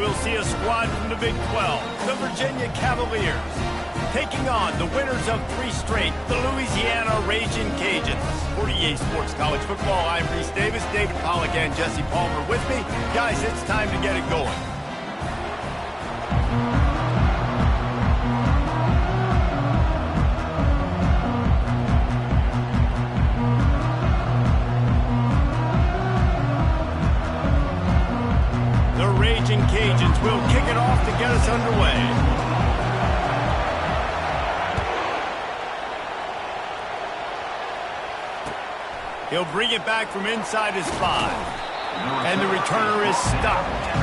we'll see a squad from the Big 12, the Virginia Cavaliers, taking on the winners of 3 straight, the Louisiana Raging Cajuns. For EA Sports College Football, I'm Reese Davis, David Pollack, and Jesse Palmer with me. Guys, it's time to get it going. Cajuns will kick it off to get us underway. He'll bring it back from inside his 5. And the returner is stopped.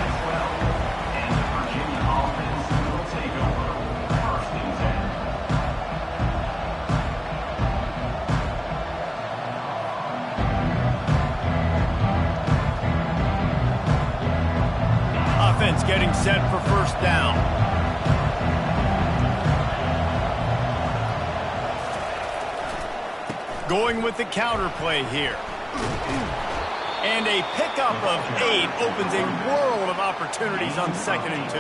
Getting set for first down. Going with the counter play here. And a pickup of 8 opens a world of opportunities on 2nd and 2.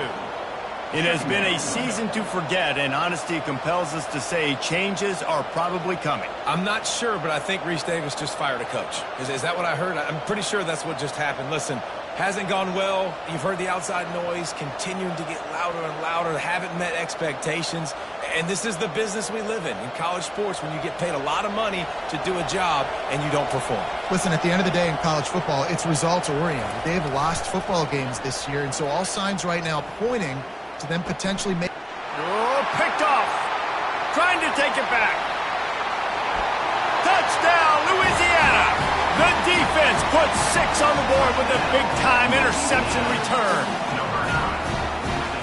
It has been a season to forget, and honesty compels us to say changes are probably coming. I'm not sure, but I think Reese Davis just fired a coach. Is that what I heard? I'm pretty sure that's what just happened. Listen, hasn't gone well. You've heard the outside noise continuing to get louder and louder. Haven't met expectations. And this is the business we live in college sports, when you get paid a lot of money to do a job and you don't perform. Listen, at the end of the day in college football, it's results-oriented. They've lost football games this year, and so all signs right now pointing to them potentially make... Oh, picked off. Trying to take it back. Touchdown, Louisiana. The defense puts 6 on the board with a big-time interception return.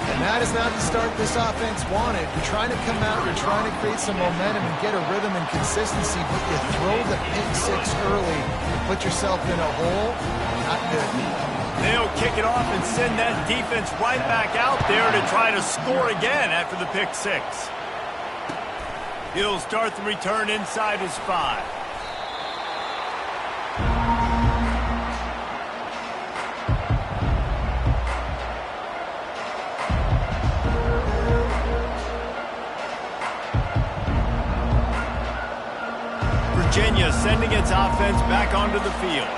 And that is not the start this offense wanted. You're trying to come out, you're trying to create some momentum and get a rhythm and consistency, but you throw the pick 6 early and put yourself in a hole. Not good. They'll kick it off and send that defense right back out there to try to score again after the pick 6. He'll start the return inside his 5. Virginia sending its offense back onto the field.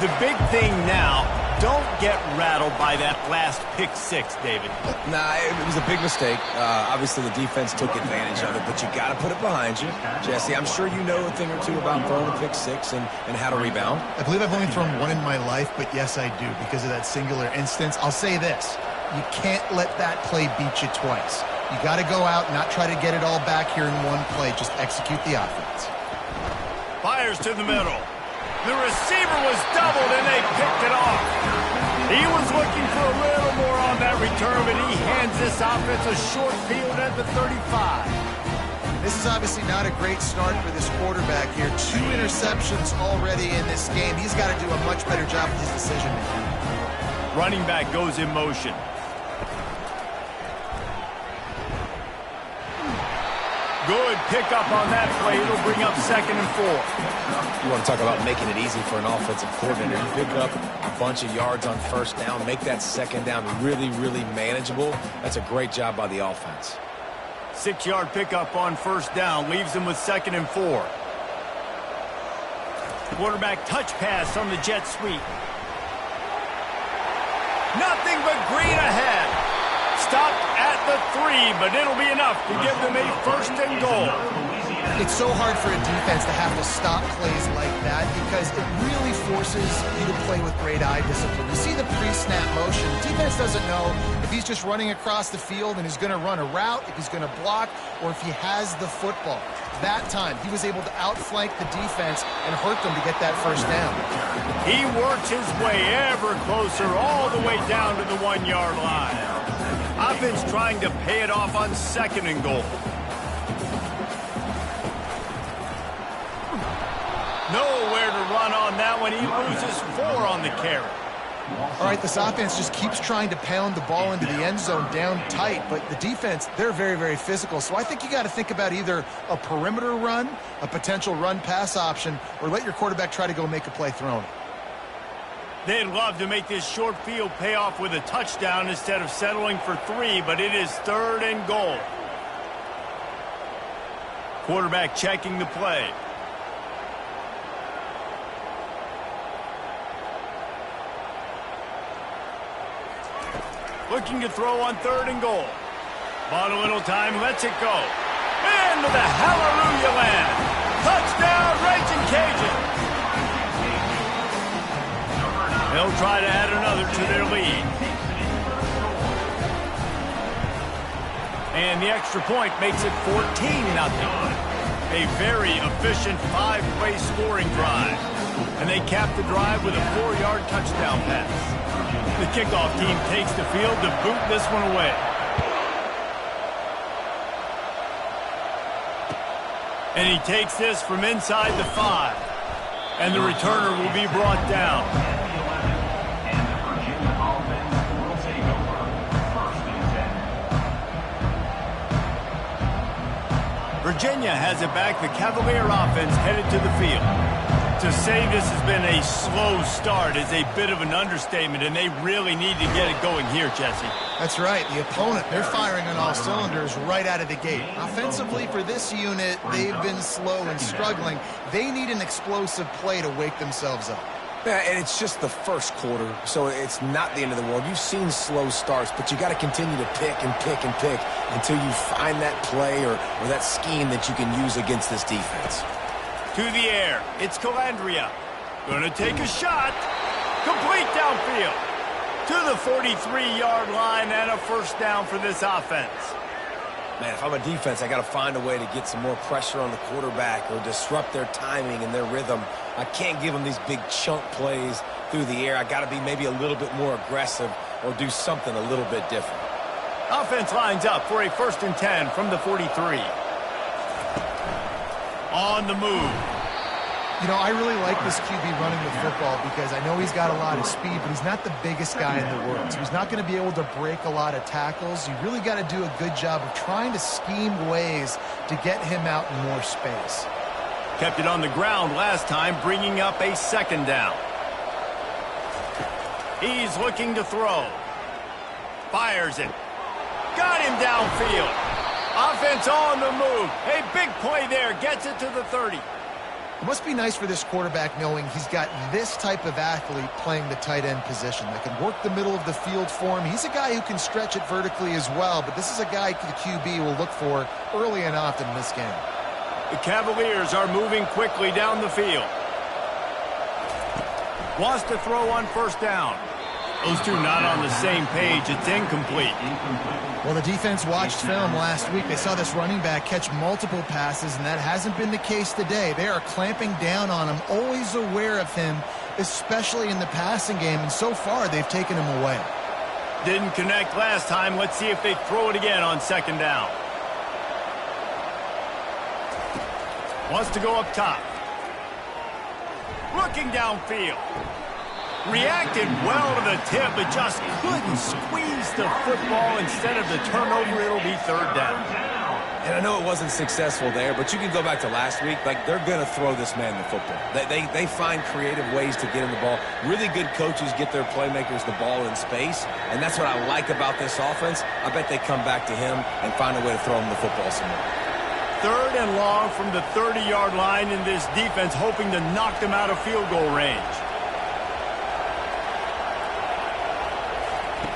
The big thing now, don't get rattled by that last pick 6, David. Nah, it was a big mistake. Obviously, the defense took advantage of it, but you got to put it behind you. Jesse, I'm sure you know a thing or two about throwing a pick 6 and how to rebound. I believe I've only thrown 1 in my life, but yes, I do, because of that singular instance. I'll say this. You can't let that play beat you twice. You got to go out and not try to get it all back here in one play. Just execute the offense. Fires to the middle. The receiver was doubled, and they picked it off. He was looking for a little more on that return, but he hands this offense a short field at the 35. This is obviously not a great start for this quarterback here. 2 interceptions already in this game. He's got to do a much better job with his decision-making. Running back goes in motion. Good pickup on that play. It'll bring up 2nd and 4. You want to talk about making it easy for an offensive coordinator. You pick up a bunch of yards on first down, make that 2nd down really, really manageable. That's a great job by the offense. 6-yard pickup on first down leaves them with 2nd and 4. Quarterback touch pass on the jet sweep. Nothing but green ahead. Stopped at the 3, but it'll be enough to give them a 1st and goal. It's so hard for a defense to have to stop plays like that because it really forces you to play with great eye discipline. You see the pre-snap motion. The defense doesn't know if he's just running across the field and he's going to run a route, if he's going to block, or if he has the football. That time, he was able to outflank the defense and hurt them to get that 1st down. He worked his way ever closer all the way down to the 1-yard line. Offense trying to pay it off on 2nd and goal. Nowhere to run on that one. He loses 4 on the carry. All right, this offense just keeps trying to pound the ball into the end zone down tight, but the defense, they're very, very physical. So I think you got to think about either a perimeter run, a potential run-pass option, or let your quarterback try to go make a play throwing. They'd love to make this short field pay off with a touchdown instead of settling for 3, but it is 3rd and goal. Quarterback checking the play. Looking to throw on 3rd and goal. Bought a little time, lets it go. Into the hallelujah land. Touchdown, Raging Cajun. They'll try to add another to their lead. And the extra point makes it 14-0. A very efficient 5-play scoring drive. And they cap the drive with a 4-yard touchdown pass. The kickoff team takes the field to boot this one away. And he takes this from inside the 5. And the returner will be brought down. Virginia has it back. The Cavalier offense headed to the field. To say this has been a slow start is a bit of an understatement, and they really need to get it going here, Jesse. That's right. The opponent, they're firing on all cylinders right out of the gate. Offensively for this unit, they've been slow and struggling. They need an explosive play to wake themselves up. Yeah, and it's just the first quarter, so it's not the end of the world. You've seen slow starts, but you got to continue to pick and pick and pick until you find that play or that scheme that you can use against this defense. To the air, it's Calandria. Gonna take a shot. Complete downfield. To the 43-yard line and a first down for this offense. Man, if I'm a defense, I got to find a way to get some more pressure on the quarterback or disrupt their timing and their rhythm. I can't give them these big chunk plays through the air. I got to be maybe a little bit more aggressive or do something a little bit different. Offense lines up for a 1st and 10 from the 43. On the move. You know, I really like this QB running the football because I know he's got a lot of speed, but he's not the biggest guy in the world. So he's not going to be able to break a lot of tackles. You really got to do a good job of trying to scheme ways to get him out in more space. Kept it on the ground last time, bringing up a 2nd down. He's looking to throw. Fires it. Got him downfield. Offense on the move. A big play there. Gets it to the 30. It must be nice for this quarterback knowing he's got this type of athlete playing the tight end position that can work the middle of the field for him. He's a guy who can stretch it vertically as well, but this is a guy the QB will look for early and often in this game. The Cavaliers are moving quickly down the field. Wants to throw on 1st down. Those two not on the same page. It's incomplete. Well, the defense watched film last week. They saw this running back catch multiple passes, and that hasn't been the case today. They are clamping down on him, always aware of him, especially in the passing game, and so far they've taken him away. Didn't connect last time. Let's see if they throw it again on 2nd down. Wants to go up top. Looking downfield. Reacted well to the tip, but just couldn't squeeze the football. Instead of the turnover, it'll be 3rd down. And I know it wasn't successful there, but you can go back to last week. Like, they're going to throw this man the football. They find creative ways to get him the ball. Really good coaches get their playmakers the ball in space, and that's what I like about this offense. I bet they come back to him and find a way to throw him the football some more. 3rd and long from the 30-yard line in this defense, hoping to knock them out of field goal range.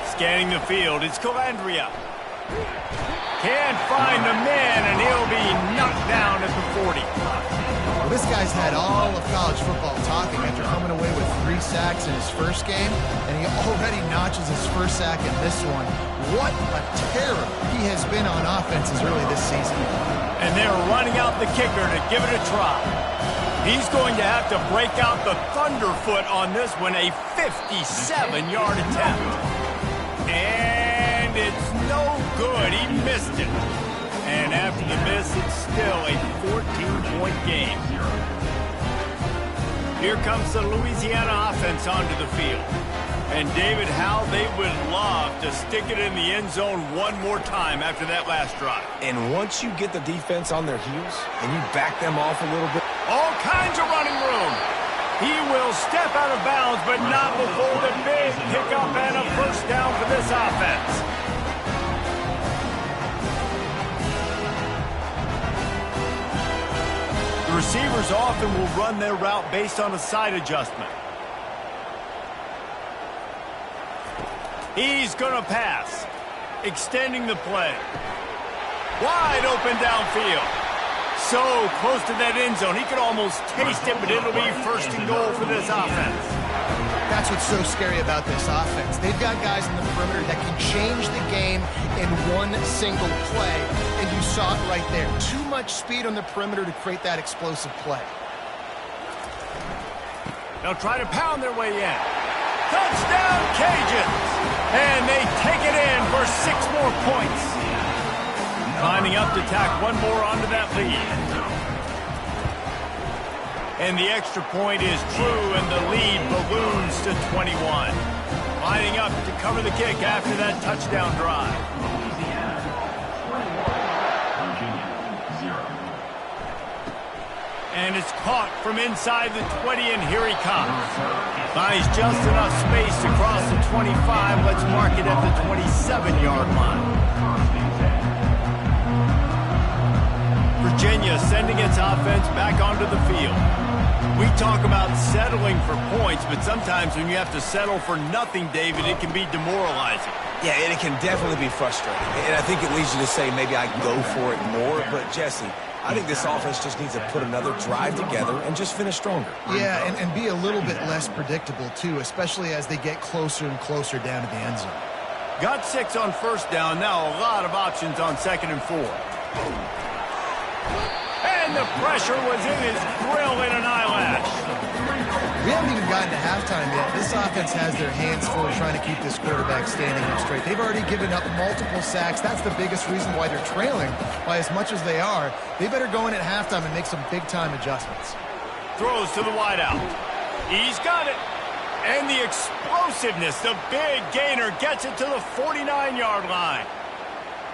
Scanning the field, it's Calandria. Can't find the man, and he'll be knocked down at the 40. Well, this guy's had all of college football talking after coming away with 3 sacks in his first game, and he already notches his first sack in this one. What a terror he has been on offense as early this season. And they're running out the kicker to give it a try. He's going to have to break out the thunderfoot on this one, a 57-yard attempt. And it's no good. He missed it. And after the miss, it's still a 14-point game. Here comes the Louisiana offense onto the field. And David, how they would love to stick it in the end zone one more time after that last drive. And once you get the defense on their heels and you back them off a little bit. All kinds of running room. He will step out of bounds, but not before the big pickup and a first down for this offense. The receivers often will run their route based on a side adjustment. He's going to pass, extending the play. Wide open downfield. So close to that end zone. He could almost taste it, but it'll be first and goal for this offense. That's what's so scary about this offense. They've got guys in the perimeter that can change the game in one single play, and you saw it right there. Too much speed on the perimeter to create that explosive play. They'll try to pound their way in. Touchdown, Cajuns! And they take it in for 6 more points. Lining up to tack one more onto that lead. And the extra point is true, and the lead balloons to 21. Lining up to cover the kick after that touchdown drive. And it's caught from inside the 20, and here he comes. Buys just enough space to cross the 25. Let's mark it at the 27-yard line. Virginia sending its offense back onto the field. We talk about settling for points, but sometimes when you have to settle for nothing, David, it can be demoralizing. Yeah, and it can definitely be frustrating. And I think it leads you to say maybe I can go for it more. But, Jesse, I think this offense just needs to put another drive together and just finish stronger. Yeah, and be a little bit less predictable, too, especially as they get closer and closer down to the end zone. Got 6 on first down. Now a lot of options on 2nd and 4. And the pressure was in his grill in an eyelash. We haven't even gotten to halftime yet. This offense has their hands full trying to keep this quarterback standing up straight. They've already given up multiple sacks. That's the biggest reason why they're trailing by as much as they are. They better go in at halftime and make some big-time adjustments. Throws to the wideout. He's got it. And the explosiveness, the big gainer gets it to the 49-yard line.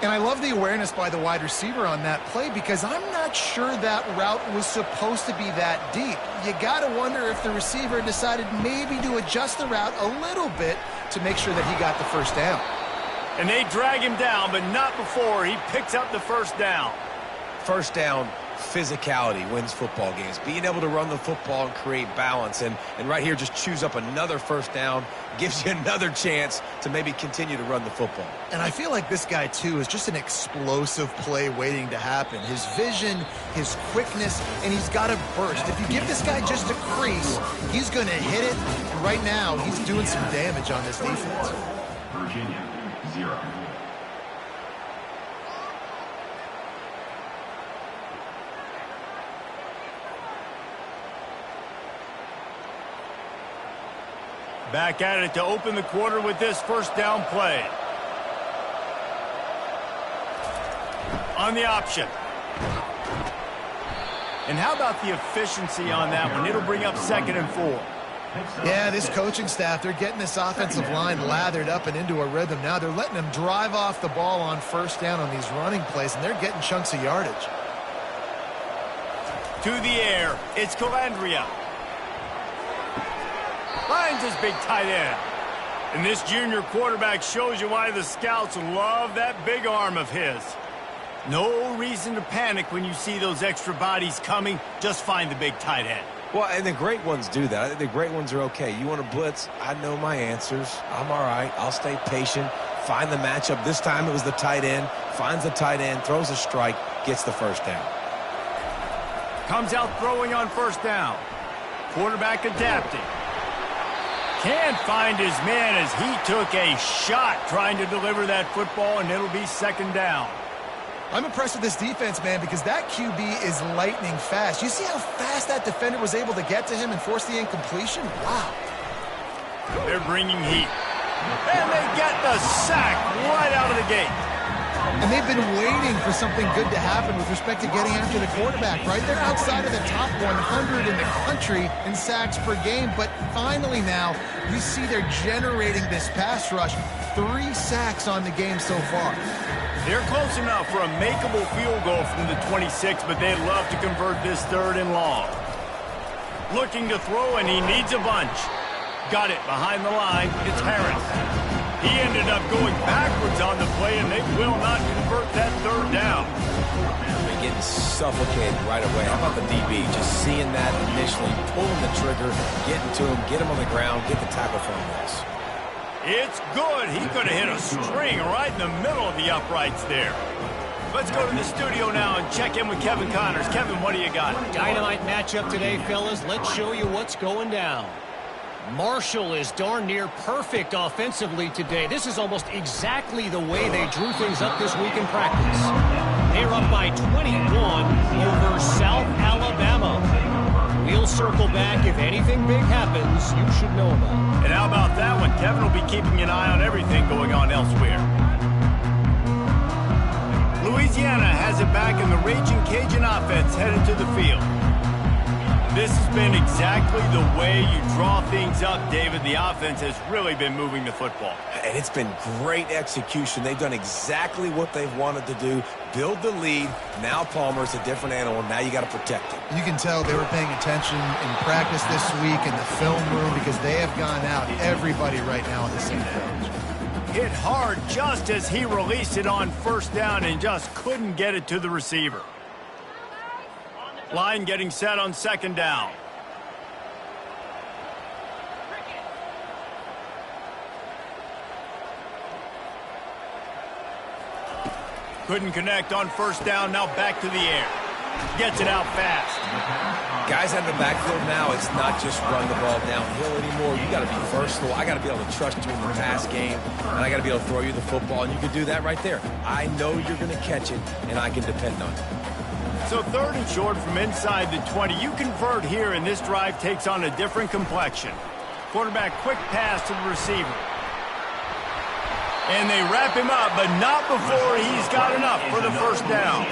And I love the awareness by the wide receiver on that play because I'm not sure that route was supposed to be that deep. You got to wonder if the receiver decided maybe to adjust the route a little bit to make sure that he got the first down. And they drag him down, but not before he picks up the first down. First down, physicality wins football games. Being able to run the football and create balance. And right here, just choose up another first down, gives you another chance to maybe continue to run the football. And I feel like this guy, too, is just an explosive play waiting to happen. His vision, his quickness, and he's got a burst. If you give this guy just a crease, he's going to hit it. And right now, he's doing some damage on this defense. Virginia, 0. Back at it to open the quarter with this first down play. On the option. And how about the efficiency on that one? It'll bring up 2nd and 4. Yeah, this coaching staff, they're getting this offensive line lathered up and into a rhythm. Now they're letting them drive off the ball on first down on these running plays, and they're getting chunks of yardage. To the air. It's Calandria. Finds his big tight end. And this junior quarterback shows you why the scouts love that big arm of his. No reason to panic when you see those extra bodies coming. Just find the big tight end. Well, and the great ones do that. I think the great ones are okay. You want to blitz? I know my answers. I'm all right. I'll stay patient. Find the matchup. This time it was the tight end. Finds the tight end, throws a strike, gets the first down. Comes out throwing on first down. Quarterback adapting. Can't find his man as he took a shot trying to deliver that football, and it'll be 2nd down. I'm impressed with this defense, man, because that QB is lightning fast. You see how fast that defender was able to get to him and force the incompletion? Wow. They're bringing heat. And they get the sack right out of the gate. And they've been waiting for something good to happen with respect to getting after the quarterback, right? They're outside of the top 100 in the country in sacks per game, but finally now we see they're generating this pass rush. 3 sacks on the game so far. They're close enough for a makeable field goal from the 26, but they'd love to convert this 3rd and long. Looking to throw, and he needs a bunch. Got it behind the line. It's Harris. He ended up going backwards on the play, and they will not convert that third down. They're getting suffocated right away. How about the DB? Just seeing that initially, pulling the trigger, getting to him, get him on the ground, get the tackle for him. It's good. He could have hit a string right in the middle of the uprights there. Let's go to the studio now and check in with Kevin Connors. Kevin, what do you got? Dynamite matchup today, fellas. Let's show you what's going down. Marshall is darn near perfect offensively today. This is almost exactly the way they drew things up this week in practice. They're up by 21 over South Alabama. We'll circle back. If anything big happens, you should know about it. And how about that one? Kevin will be keeping an eye on everything going on elsewhere. Louisiana has it back, and the Raging Cajun offense headed to the field. This has been exactly the way you draw things up, David. The offense has really been moving the football. And it's been great execution. They've done exactly what they've wanted to do. Build the lead. Now Palmer's a different animal. Now you got to protect him. You can tell they were paying attention in practice this week in the film room because they have gone out, everybody right now on the same page. Hit hard just as he released it on first down and just couldn't get it to the receiver. Line getting set on second down. Couldn't connect on first down. Now back to the air. Gets it out fast. Guys out of the backfield now, it's not just run the ball downhill anymore. You got to be versatile. I got to be able to trust you in the pass game, and I got to be able to throw you the football, and you can do that right there. I know you're going to catch it, and I can depend on it. So third and short from inside the 20. You convert here, and this drive takes on a different complexion. Quarterback quick pass to the receiver. And they wrap him up, but not before he's got enough for the first down.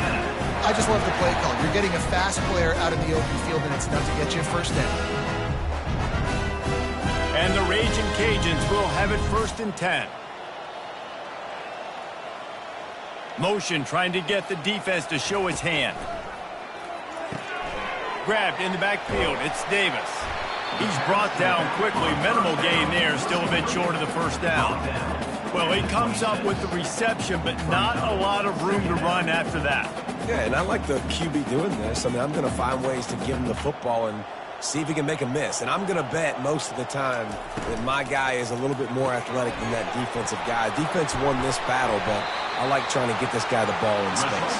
I just love the play call. You're getting a fast player out in the open field, and it's enough to get you a first down. And the Raging Cajuns will have it 1st and 10. Motion trying to get the defense to show his hand. Grabbed in the backfield. It's Davis. He's brought down quickly. Minimal gain there. Still a bit short of the first down. Well, he comes up with the reception, but not a lot of room to run after that. Yeah, and I like the QB doing this. I mean, I'm going to find ways to give him the football and see if he can make a miss. And I'm going to bet most of the time that my guy is a little bit more athletic than that defensive guy. Defense won this battle, but I like trying to get this guy the ball in space.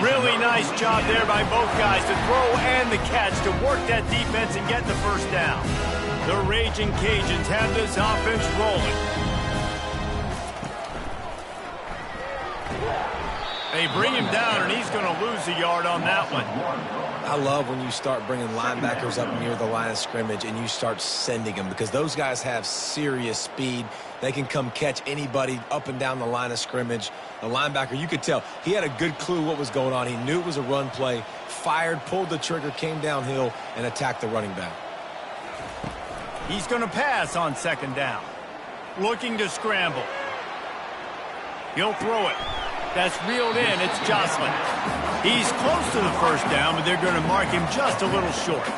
Really nice job there by both guys to throw and the catch to work that defense and get the first down. The Raging Cajuns have this offense rolling. They bring him down, and he's going to lose a yard on that one. I love when you start bringing linebackers up near the line of scrimmage and you start sending them because those guys have serious speed. They can come catch anybody up and down the line of scrimmage. The linebacker, you could tell, he had a good clue what was going on. He knew it was a run play, fired, pulled the trigger, came downhill, and attacked the running back. He's going to pass on second down. Looking to scramble. He'll throw it. That's reeled in. It's Jocelyn. He's close to the first down, but they're going to mark him just a little short.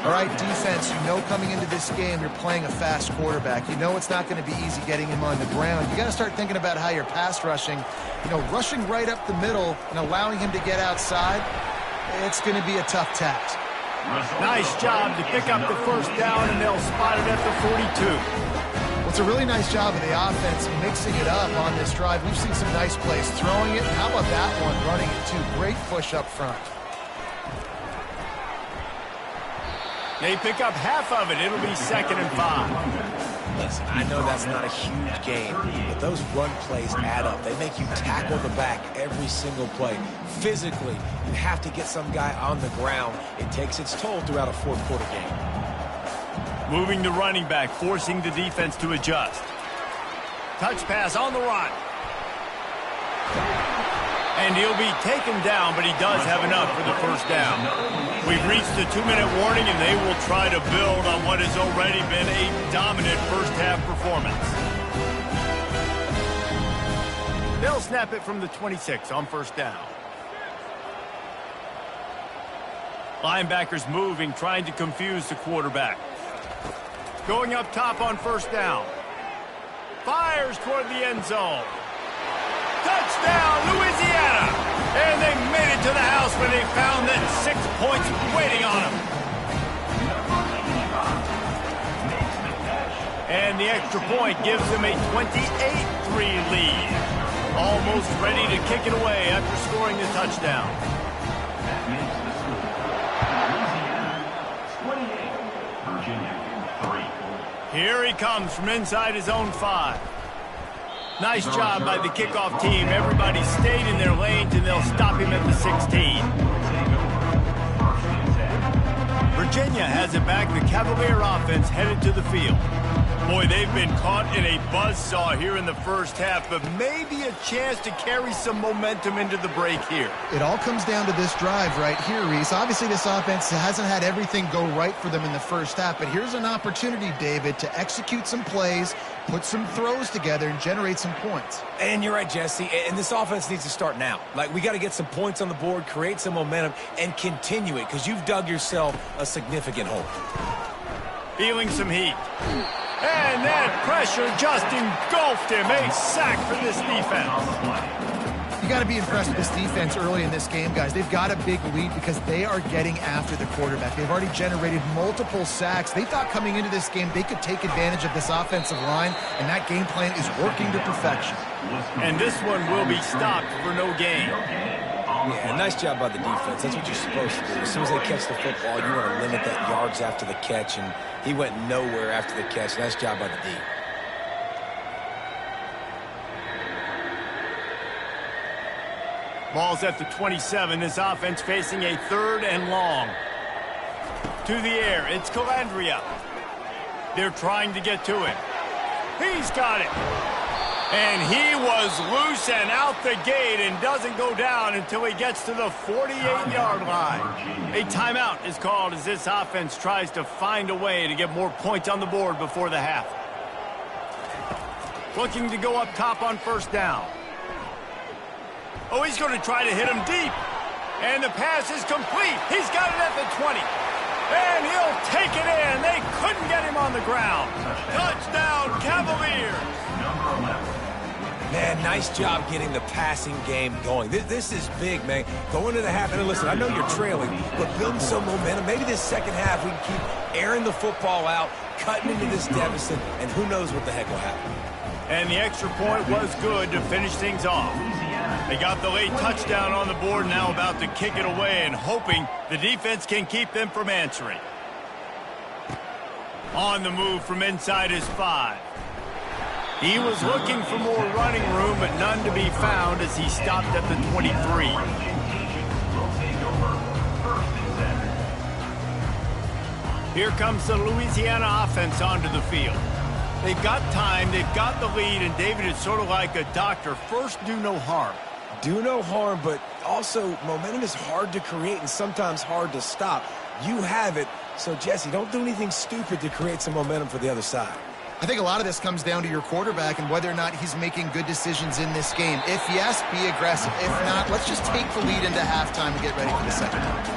All right, defense, you know coming into this game you're playing a fast quarterback. You know it's not going to be easy getting him on the ground. You got to start thinking about how you're pass rushing. You know, rushing right up the middle and allowing him to get outside, it's going to be a tough task. Nice job to pick up the first down, and they'll spot it at the 42. Well, it's a really nice job of the offense mixing it up on this drive. We've seen some nice plays throwing it. How about that one, running it too? Great push up front. They pick up half of it. It'll be 2nd and 5. Listen, I know that's not a huge game, but those run plays add up. They make you tackle the back every single play. Physically, you have to get some guy on the ground. It takes its toll throughout a fourth-quarter game. Moving the running back, forcing the defense to adjust. Touch pass on the run. And he'll be taken down, but he does have enough for the first down. We've reached the 2-minute warning, and they will try to build on what has already been a dominant first-half performance. They'll snap it from the 26 on first down. Linebackers moving, trying to confuse the quarterback. Going up top on first down. Fires toward the end zone. Touchdown, Louisiana! And they made it to the house where they found that 6 points waiting on them. And the extra point gives them a 28-3 lead. Almost ready to kick it away after scoring the touchdown. That makes the score Louisiana 28, Virginia 3. Here he comes from inside his own 5. Nice job by the kickoff team. Everybody stayed in their lanes, and they'll stop him at the 16. Virginia has it back. The Cavalier offense headed to the field. Boy, they've been caught in a buzzsaw here in the first half, but maybe a chance to carry some momentum into the break here. It all comes down to this drive right here, Reese. Obviously, this offense hasn't had everything go right for them in the first half, but here's an opportunity, David, to execute some plays, put some throws together, and generate some points. And you're right, Jesse, and this offense needs to start now. Like, we got to get some points on the board, create some momentum, and continue it, because you've dug yourself a significant hole. Feeling some heat. And that pressure just engulfed him. A sack for this defense. You got to be impressed with this defense early in this game, guys. They've got a big lead because they are getting after the quarterback. They've already generated multiple sacks. They thought coming into this game they could take advantage of this offensive line, and that game plan is working to perfection. And this one will be stopped for no gain. Yeah, nice job by the defense. That's what you're supposed to do. As soon as they catch the football, you want to limit that yards after the catch, and he went nowhere after the catch. Nice job by the D. Ball's at the 27. This offense facing a 3rd and long. To the air, it's Calandria. They're trying to get to him. He's got it. And he was loose and out the gate and doesn't go down until he gets to the 48-yard line. A timeout is called as this offense tries to find a way to get more points on the board before the half. Looking to go up top on first down. Oh, he's going to try to hit him deep. And the pass is complete. He's got it at the 20. And he'll take it in. They couldn't get him on the ground. Touchdown, Cavaliers. Man, nice job getting the passing game going. This is big, man. Going into the half, and listen, I know you're trailing, but building some momentum. Maybe this second half we can keep airing the football out, cutting into this deficit, and who knows what the heck will happen. And the extra point was good to finish things off. They got the late touchdown on the board, now about to kick it away and hoping the defense can keep them from answering. On the move from inside his 5. He was looking for more running room, but none to be found as he stopped at the 23. Here comes the Louisiana offense onto the field. They've got time, they've got the lead, and David is sort of like a doctor. First, do no harm. Do no harm, but also momentum is hard to create and sometimes hard to stop. You have it, so Jesse, don't do anything stupid to create some momentum for the other side. I think a lot of this comes down to your quarterback and whether or not he's making good decisions in this game. If yes, be aggressive. If not, let's just take the lead into halftime and get ready for the second half.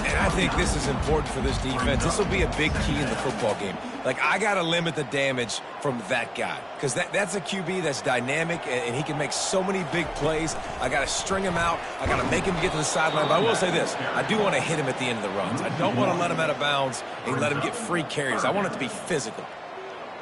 And I think this is important for this defense. This will be a big key in the football game. Like, I got to limit the damage from that guy because that's a QB that's dynamic, and he can make so many big plays. I got to string him out. I got to make him get to the sideline. But I will say this. I do want to hit him at the end of the runs. I don't want to let him out of bounds and let him get free carries. I want it to be physical.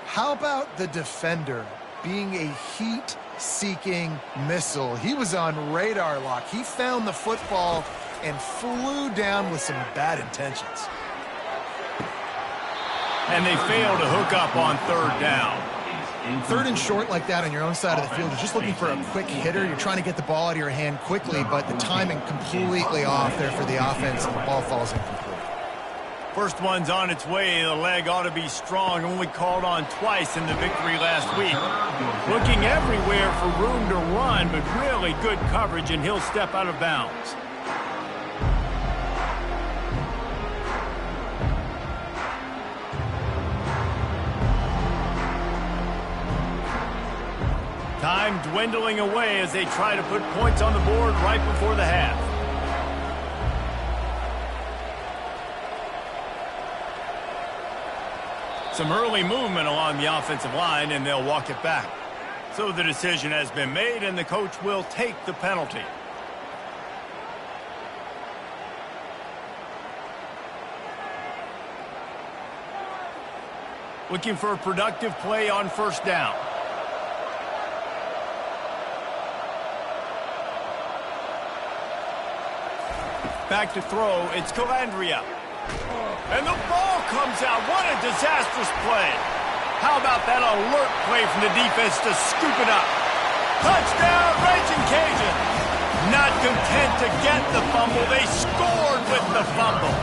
How about the defender being a heat-seeking missile? He was on radar lock. He found the football and flew down with some bad intentions. And they fail to hook up on 3rd down. 3rd and short like that on your own side of the field, you're just looking for a quick hitter. You're trying to get the ball out of your hand quickly, but the timing completely off there for the offense, and the ball falls incomplete. First one's on its way. The leg ought to be strong. Only called on twice in the victory last week. Looking everywhere for room to run, but really good coverage, and he'll step out of bounds. Time dwindling away as they try to put points on the board right before the half. Some early movement along the offensive line, and they'll walk it back. So the decision has been made, and the coach will take the penalty. Looking for a productive play on first down. Back to throw, it's Calandria. And the ball comes out. What a disastrous play. How about that alert play from the defense to scoop it up? Touchdown, Raging Cajuns. Not content to get the fumble, they scored with the fumble.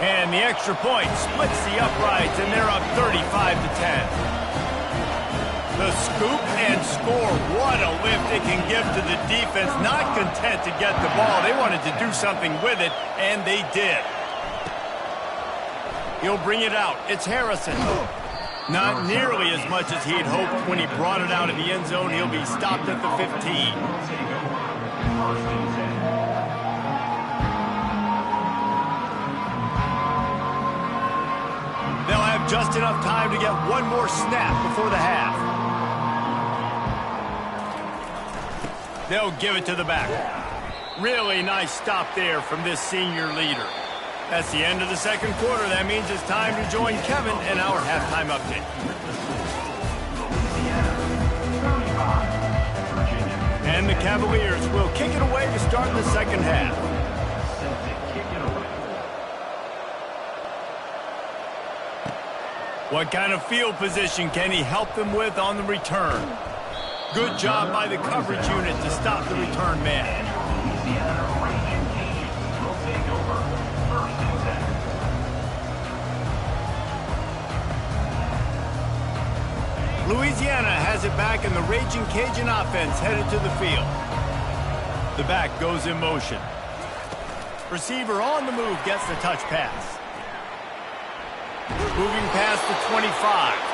And the extra point splits the uprights, and they're up 35-10. The scoop and score. What a lift it can give to the defense. Not content to get the ball. They wanted to do something with it, and they did. He'll bring it out. It's Harrison. Not nearly as much as he'd hoped when he brought it out of the end zone. He'll be stopped at the 15. They'll have just enough time to get one more snap before the half. They'll give it to the back. Really nice stop there from this senior leader. That's the end of the second quarter. That means it's time to join Kevin in our halftime update. And the Cavaliers will kick it away to start the second half. What kind of field position can he help them with on the return? Good job by the coverage unit to stop the return man. Louisiana has it back, and the Raging Cajun offense headed to the field. The back goes in motion. Receiver on the move gets the touch pass. Moving past the 25.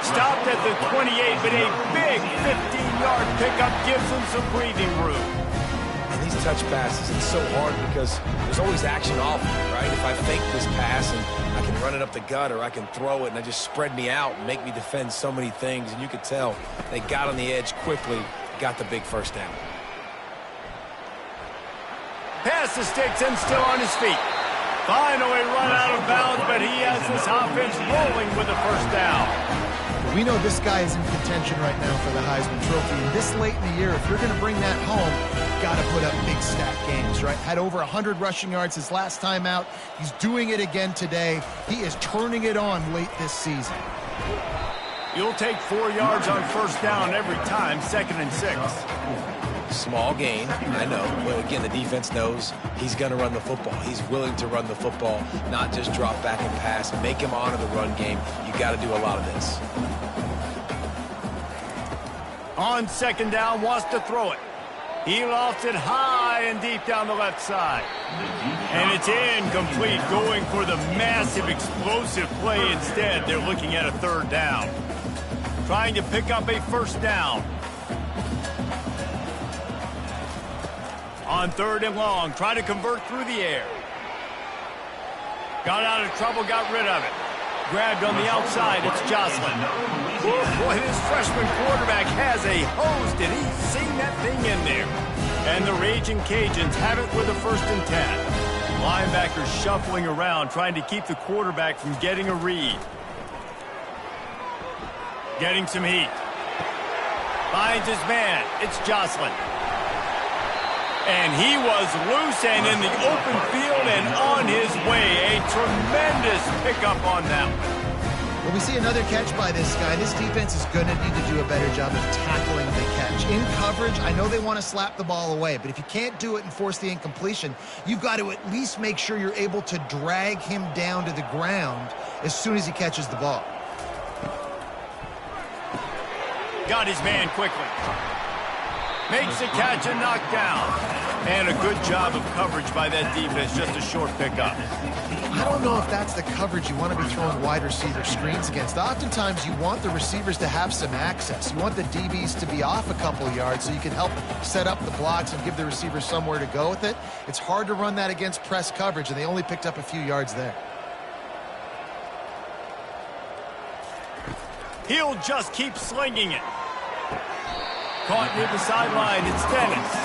Stopped at the 28, but a big 15-yard pickup gives him some breathing room. And these touch passes, it's so hard because there's always action off of it, right? If I fake this pass and I can run it up the gut, or I can throw it and I just spread me out and make me defend so many things. And you could tell they got on the edge quickly, got the big first down. Pass the sticks and still on his feet. Finally run out of bounds, but he has this offense rolling with a first down. We know this guy is in contention right now for the Heisman Trophy. And this late in the year, if you're going to bring that home, got to put up big stat games, right? Had over 100 rushing yards his last time out. He's doing it again today. He is turning it on late this season. You'll take 4 yards on first down every time, 2nd and 6. Small gain, I know, but again, the defense knows he's going to run the football. He's willing to run the football, not just drop back and pass, make him honor the run game. You got to do a lot of this. On 2nd down, wants to throw it. He lofts it high and deep down the left side. And it's incomplete, going for the massive explosive play instead. They're looking at a 3rd down. Trying to pick up a first down. On 3rd and long, try to convert through the air. Got out of trouble, got rid of it. Grabbed on the outside, it's Jocelyn. Boy, this freshman quarterback has a host, and he's seen that thing in there. And the Raging Cajuns have it with a 1st and 10. Linebackers shuffling around, trying to keep the quarterback from getting a read. Getting some heat. Finds his man, it's Jocelyn. And he was loose and in the open field and on his way. A tremendous pickup on that one. Well, we see another catch by this guy. This defense is going to need to do a better job of tackling the catch. In coverage, I know they want to slap the ball away, but if you can't do it and force the incompletion, you've got to at least make sure you're able to drag him down to the ground as soon as he catches the ball. Got his man quickly. Makes the catch and knocked down. And a good job of coverage by that defense, just a short pickup. I don't know if that's the coverage you want to be throwing wide receiver screens against. Oftentimes, you want the receivers to have some access. You want the DBs to be off a couple yards so you can help set up the blocks and give the receivers somewhere to go with it. It's hard to run that against press coverage, and they only picked up a few yards there. He'll just keep slinging it. Caught near the sideline, it's Dennis.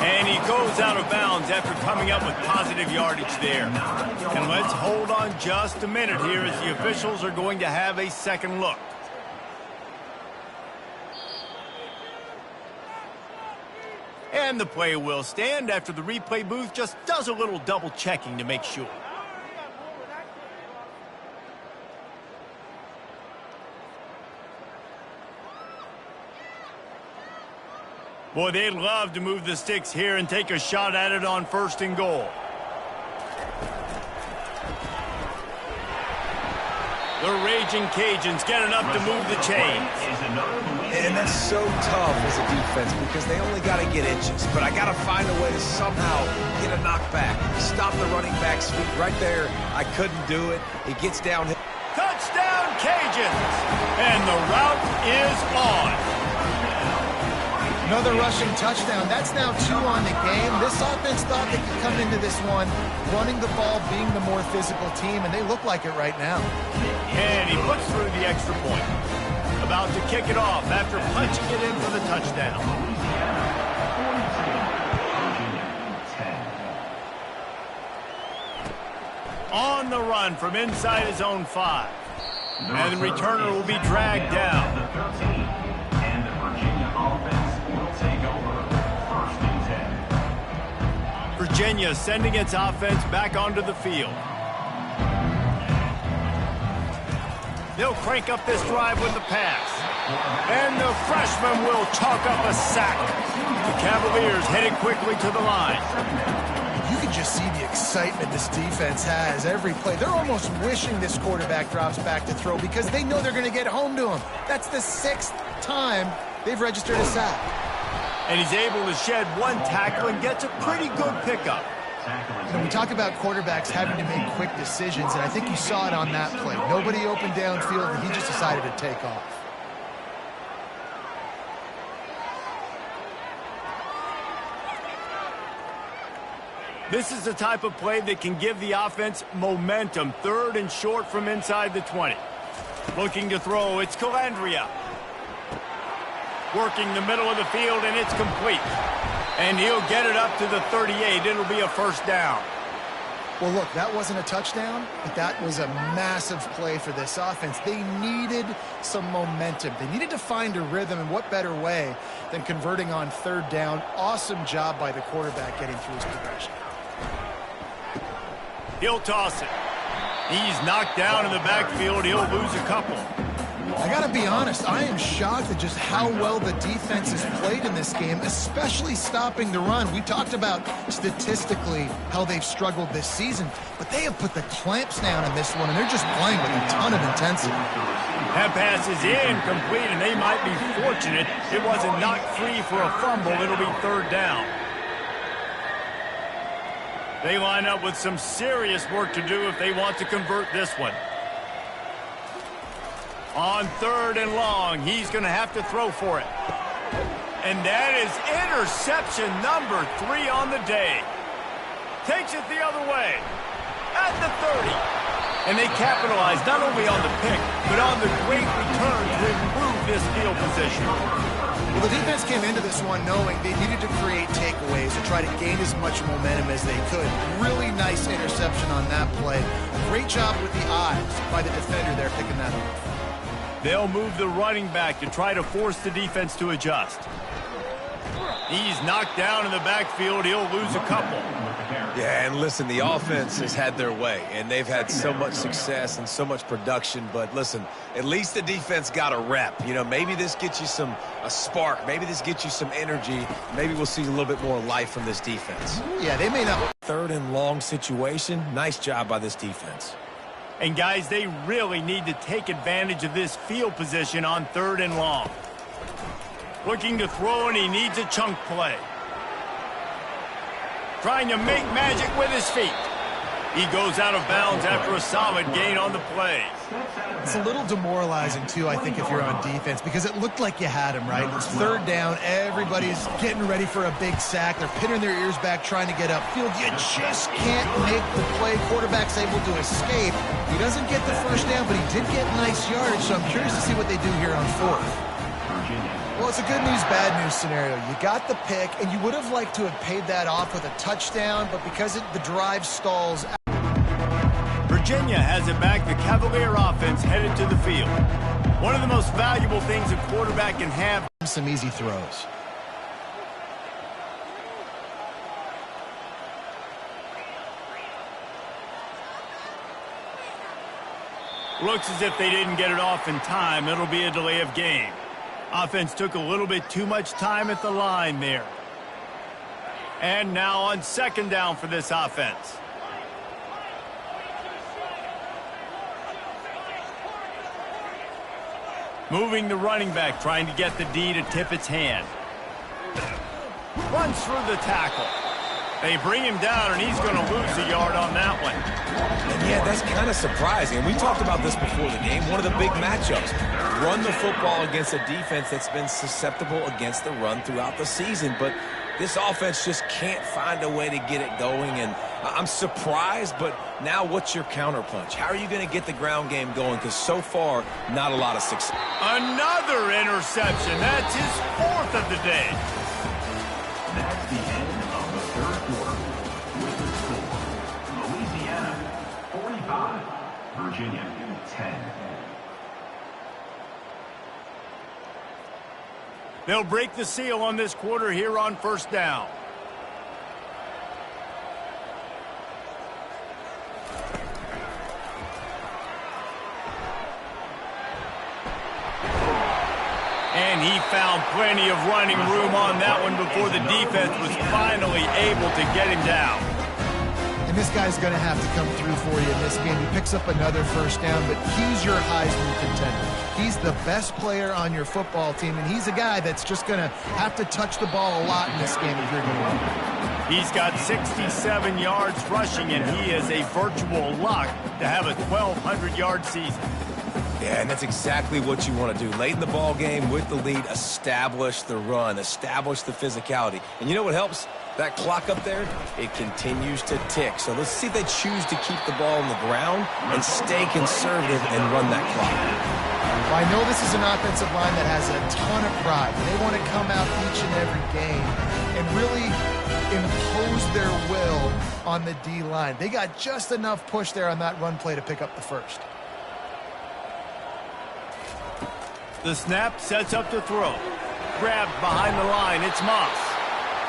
And he goes out of bounds after coming up with positive yardage there. And let's hold on just a minute here as the officials are going to have a second look. And the play will stand after the replay booth just does a little double checking to make sure. Boy, they'd love to move the sticks here and take a shot at it on 1st and goal. The Raging Cajuns get enough to move the chains. And that's so tough as a defense because they only got to get inches. But I got to find a way to somehow get a knockback. Stop the running back's feet right there. I couldn't do it. It gets downhill. Touchdown, Cajuns! And the route is on. Another rushing touchdown. That's now 2 on the game. This offense thought they could come into this one running the ball, being the more physical team, and they look like it right now. And he puts through the extra point. About to kick it off after punching it in for the touchdown. On the run from inside his own 5. And the returner will be dragged down. And the Virginia offense will take over 1st and 10. Virginia sending its offense back onto the field. They'll crank up this drive with the pass. And the freshman will chalk up a sack. The Cavaliers headed quickly to the line. You can just see the excitement this defense has every play. They're almost wishing this quarterback drops back to throw because they know they're going to get home to him. That's the 6th time they've registered a sack. And he's able to shed 1 tackle and gets a pretty good pickup. You know, we talk about quarterbacks having to make quick decisions, and I think you saw it on that play. Nobody opened downfield, and he just decided to take off. This is the type of play that can give the offense momentum. 3rd and short from inside the 20. Looking to throw, it's Calandria. Working the middle of the field, and it's complete. And he'll get it up to the 38. It'll be a 1st down. Well, look, that wasn't a touchdown, but that was a massive play for this offense. They needed some momentum. They needed to find a rhythm, and what better way than converting on 3rd down. Awesome job by the quarterback getting through his progression. He'll toss it. He's knocked down in the backfield. He'll lose a couple. I got to be honest, I am shocked at just how well the defense has played in this game, especially stopping the run. We talked about statistically how they've struggled this season, but they have put the clamps down in this one, and they're just playing with a ton of intensity. That pass is incomplete, and they might be fortunate it wasn't knocked free for a fumble. It'll be 3rd down. They line up with some serious work to do if they want to convert this one. On 3rd and long, he's going to have to throw for it. And that is interception number 3 on the day. Takes it the other way. At the 30. And they capitalize not only on the pick, but on the great return to improve this field position. Well, the defense came into this one knowing they needed to create takeaways to try to gain as much momentum as they could. Really nice interception on that play. Great job with the eyes by the defender there picking that up. They'll move the running back to try to force the defense to adjust. He's knocked down in the backfield. He'll lose a couple. Yeah, and listen, the offense has had their way, and they've had so much success and so much production. But listen, at least the defense got a rep. You know, maybe this gets you a spark. Maybe this gets you some energy. Maybe we'll see a little bit more life from this defense. Yeah, they may not. 3rd and long situation. Nice job by this defense. And guys, they really need to take advantage of this field position on 3rd and long. Looking to throw, and he needs a chunk play. Trying to make magic with his feet. He goes out of bounds after a solid gain on the play. It's a little demoralizing, too, I think, if you're on defense, because it looked like you had him, right? It's third down. Everybody's getting ready for a big sack. They're pinning their ears back, trying to get upfield. You just can't make the play. Quarterback's able to escape. He doesn't get the first down, but he did get nice yardage, so I'm curious to see what they do here on fourth. Well, it's a good news, bad news scenario. You got the pick, and you would have liked to have paid that off with a touchdown, but because the drive stalls out. Virginia has it back. The Cavalier offense headed to the field. One of the most valuable things a quarterback can have. Some easy throws. Looks as if they didn't get it off in time. It'll be a delay of game. Offense took a little bit too much time at the line there. And now on second down for this offense. Moving the running back, trying to get the D to tip its hand. Runs through the tackle. They bring him down, and he's going to lose a yard on that one. And yeah, that's kind of surprising. And we talked about this before the game. One of the big matchups. Run the football against a defense that's been susceptible against the run throughout the season. But this offense just can't find a way to get it going. And I'm surprised, but now what's your counterpunch? How are you going to get the ground game going? Because so far, not a lot of success. Another interception. That's his fourth of the day. That's the end of the third quarter. With the score, Louisiana 45, Virginia 10. They'll break the seal on this quarter here on first down. And he found plenty of running room on that one before the defense was finally able to get him down. And this guy's going to have to come through for you in this game. He picks up another first down, but he's your Heisman contender. He's the best player on your football team, and he's a guy that's just going to have to touch the ball a lot in this game if you're going to win. He's got 67 yards rushing, and he is a virtual lock to have a 1,200-yard season. Yeah, and that's exactly what you want to do. Late in the ball game with the lead, establish the run, establish the physicality. And you know what helps? That clock up there, it continues to tick. So let's see if they choose to keep the ball on the ground and stay conservative and run that clock. Well, I know this is an offensive line that has a ton of pride. They want to come out each and every game and really impose their will on the D-line. They got just enough push there on that run play to pick up the first. The snap sets up to throw. Grabbed behind the line, it's Moss.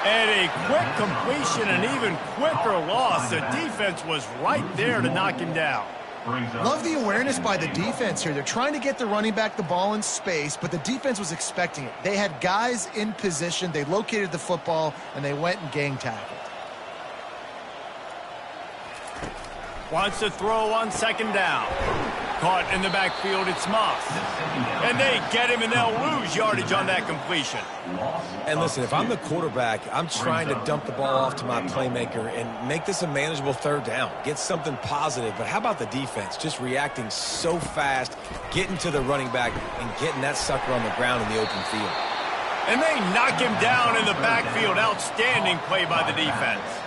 And a quick completion, an even quicker loss. The defense was right there to knock him down. Love the awareness by the defense here. They're trying to get the running back the ball in space, but the defense was expecting it. They had guys in position. They located the football, and they went and gang tackled. Wants to throw on second down. Caught in the backfield, it's Moss. And they get him, and they'll lose yardage on that completion. And listen, if I'm the quarterback, I'm trying to dump the ball off to my playmaker and make this a manageable third down. Get something positive. But how about the defense? Just reacting so fast, getting to the running back, and getting that sucker on the ground in the open field. And they knock him down in the backfield. Outstanding play by the defense.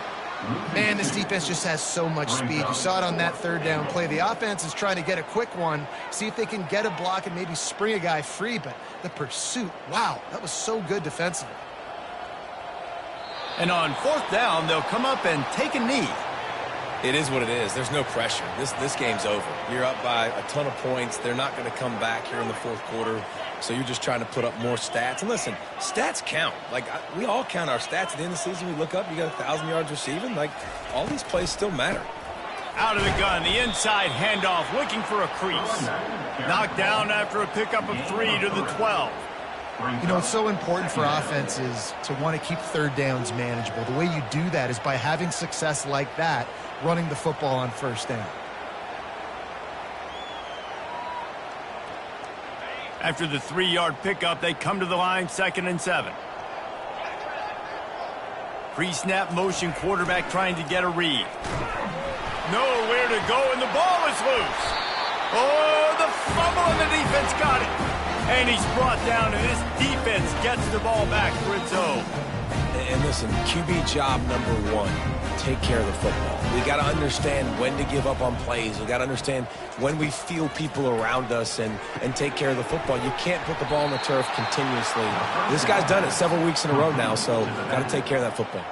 Man, this defense just has so much speed. You saw it on that third down play. The offense is trying to get a quick one, see if they can get a block and maybe spring a guy free, but the pursuit, wow, that was so good defensively. And on fourth down, they'll come up and take a knee. It is what it is. There's no pressure. This game's over. You're up by a ton of points. They're not going to come back here in the fourth quarter. So you're just trying to put up more stats. And listen, stats count. Like, we all count our stats. At the end of the season, we look up, you got 1,000 yards receiving. Like, all these plays still matter. Out of the gun, the inside handoff, looking for a crease. Knocked down after a pickup of 3 to the 12. You know, it's so important for offenses to want to keep third downs manageable. The way you do that is by having success like that, running the football on first down. After the 3-yard pickup, they come to the line, 2nd and 7. Pre-snap motion, quarterback trying to get a read. Nowhere to go, and the ball is loose. Oh, the fumble, and the defense got it. And he's brought down, and this defense gets the ball back for its own. And listen, QB job number one, take care of the football. We got to understand when to give up on plays. We got to understand when we feel people around us and take care of the football. You can't put the ball on the turf continuously. This guy's done it several weeks in a row now, so got to take care of that football.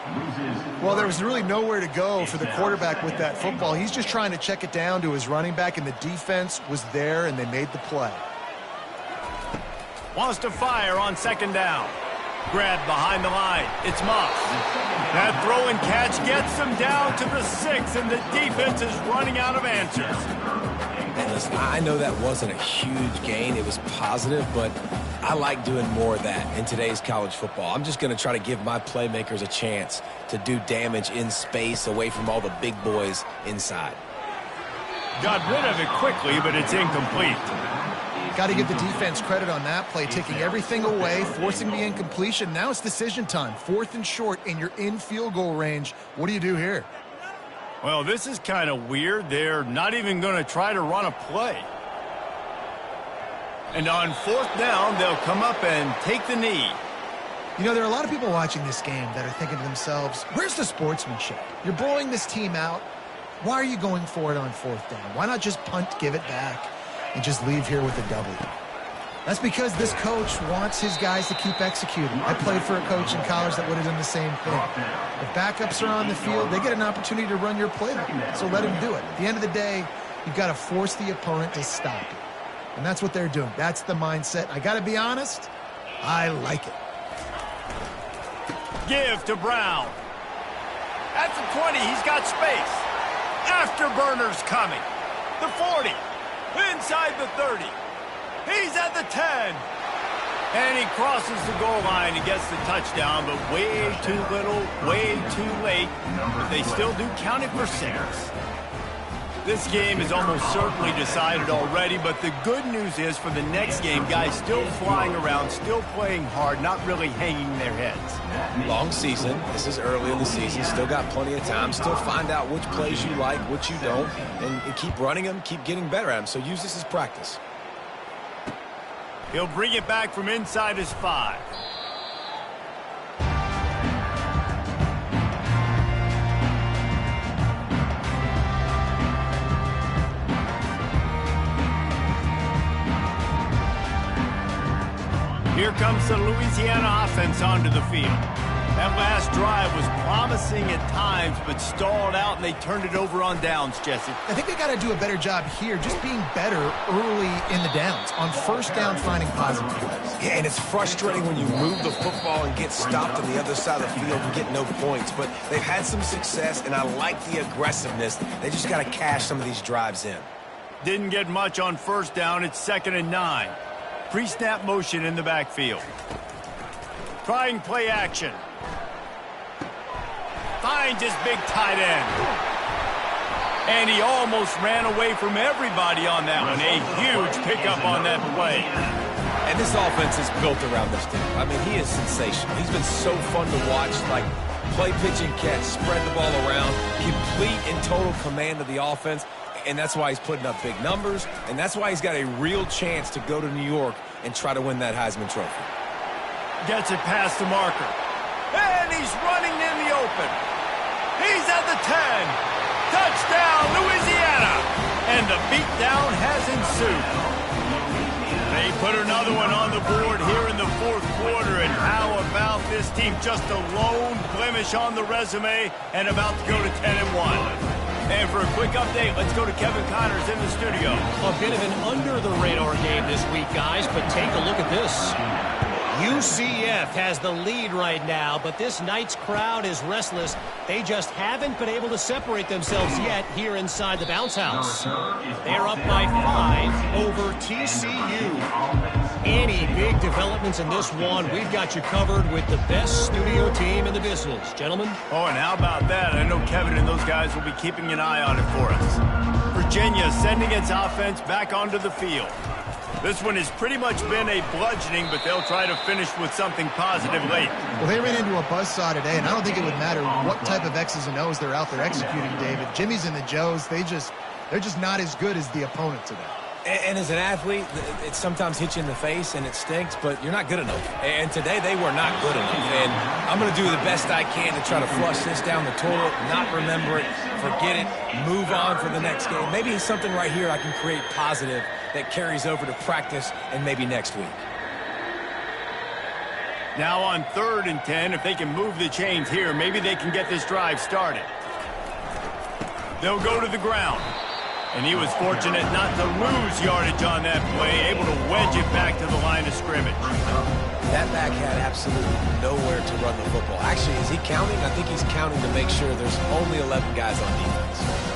Well, there was really nowhere to go for the quarterback with that football. He's just trying to check it down to his running back, and the defense was there, and they made the play. Wants to fire on second down. Grabbed behind the line. It's Moss. That throw and catch gets him down to the 6, and the defense is running out of answers. And listen, I know that wasn't a huge gain. It was positive, but I like doing more of that in today's college football. I'm just going to try to give my playmakers a chance to do damage in space away from all the big boys inside. Got rid of it quickly, but it's incomplete. Got to give the defense credit on that play, taking everything away, forcing the incompletion. Now it's decision time. 4th and short, and you're in field goal range. What do you do here? Well, this is kind of weird. They're not even going to try to run a play. And on 4th down, they'll come up and take the knee. You know, there are a lot of people watching this game that are thinking to themselves, where's the sportsmanship? You're blowing this team out. Why are you going for it on 4th down? Why not just punt, give it back, and just leave here with a W? That's because this coach wants his guys to keep executing. I played for a coach in college that would have done the same thing. If backups are on the field, they get an opportunity to run your playbook, so let him do it. At the end of the day, you've got to force the opponent to stop it. And that's what they're doing. That's the mindset. I got to be honest, I like it. Give to Brown. At the 20, he's got space. Afterburner's coming. The 40. Inside the 30. He's at the 10. And he crosses the goal line and gets the touchdown, but way too little, way too late. But they still do count it for 6. This game is almost certainly decided already, but the good news is for the next game, guys still flying around, still playing hard, not really hanging their heads. Long season. This is early in the season. Still got plenty of time. Still find out which plays you like, which you don't, and keep running them, keep getting better at them. So use this as practice. He'll bring it back from inside his 5. Here comes the Louisiana offense onto the field. That last drive was promising at times, but stalled out, and they turned it over on downs, Jesse. I think they got to do a better job here, just being better early in the downs. On 1st down, finding positive plays. Yeah, and it's frustrating when you move the football and get stopped on the other side of the field and get no points. But they've had some success, and I like the aggressiveness. They just got to cash some of these drives in. Didn't get much on 1st down. It's 2nd and 9. Pre-snap motion in the backfield. Trying play action. Finds his big tight end. And he almost ran away from everybody on that one. A huge pickup on that play. And this offense is built around this dude. I mean, he is sensational. He's been so fun to watch, like play, pitch, and catch, spread the ball around, complete and total command of the offense. And that's why he's putting up big numbers, and that's why he's got a real chance to go to New York and try to win that Heisman Trophy. Gets it past the marker. And he's running in the open. He's at the 10. Touchdown, Louisiana. And the beatdown has ensued. They put another one on the board here in the 4th quarter, and how about this team? Just a lone blemish on the resume and about to go to 10-1. And for a quick update, let's go to Kevin Connors in the studio. A bit of an under-the-radar game this week, guys, but take a look at this. UCF has the lead right now, but this night's crowd is restless. They just haven't been able to separate themselves yet here inside the bounce house. They're up by 5 over TCU. Any big developments in this one, we've got you covered with the best studio team in the business. Gentlemen? Oh, and how about that? I know Kevin and those guys will be keeping an eye on it for us. Virginia sending its offense back onto the field. This one has pretty much been a bludgeoning, but they'll try to finish with something positive late. Well, they ran into a buzzsaw today, and I don't think it would matter what type of X's and O's they're out there executing, David. Jimmy's and the Joes, they're just not as good as the opponent today. And as an athlete, it sometimes hits you in the face and it stinks, but you're not good enough. And today they were not good enough. And I'm going to do the best I can to try to flush this down the toilet, not remember it, forget it, move on for the next game. Maybe it's something right here I can create positive that carries over to practice and maybe next week. Now on 3rd and 10, if they can move the chains here, maybe they can get this drive started. They'll go to the ground. And he was fortunate not to lose yardage on that play, able to wedge it back to the line of scrimmage. That back had absolutely nowhere to run the football. Actually, is he counting? I think he's counting to make sure there's only 11 guys on defense.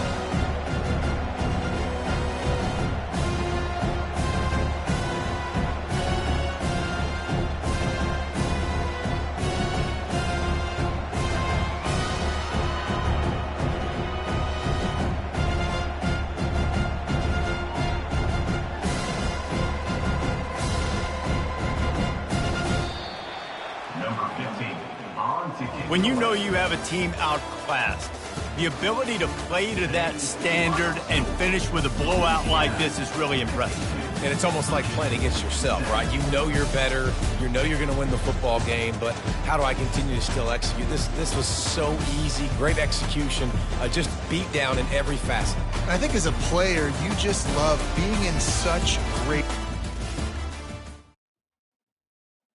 When you know you have a team outclassed, the ability to play to that standard and finish with a blowout like this is really impressive. And it's almost like playing against yourself, right? You know you're better. You know you're going to win the football game, but how do I continue to still execute? This was so easy. Great execution. Just beat down in every facet. I think as a player, you just love being in such great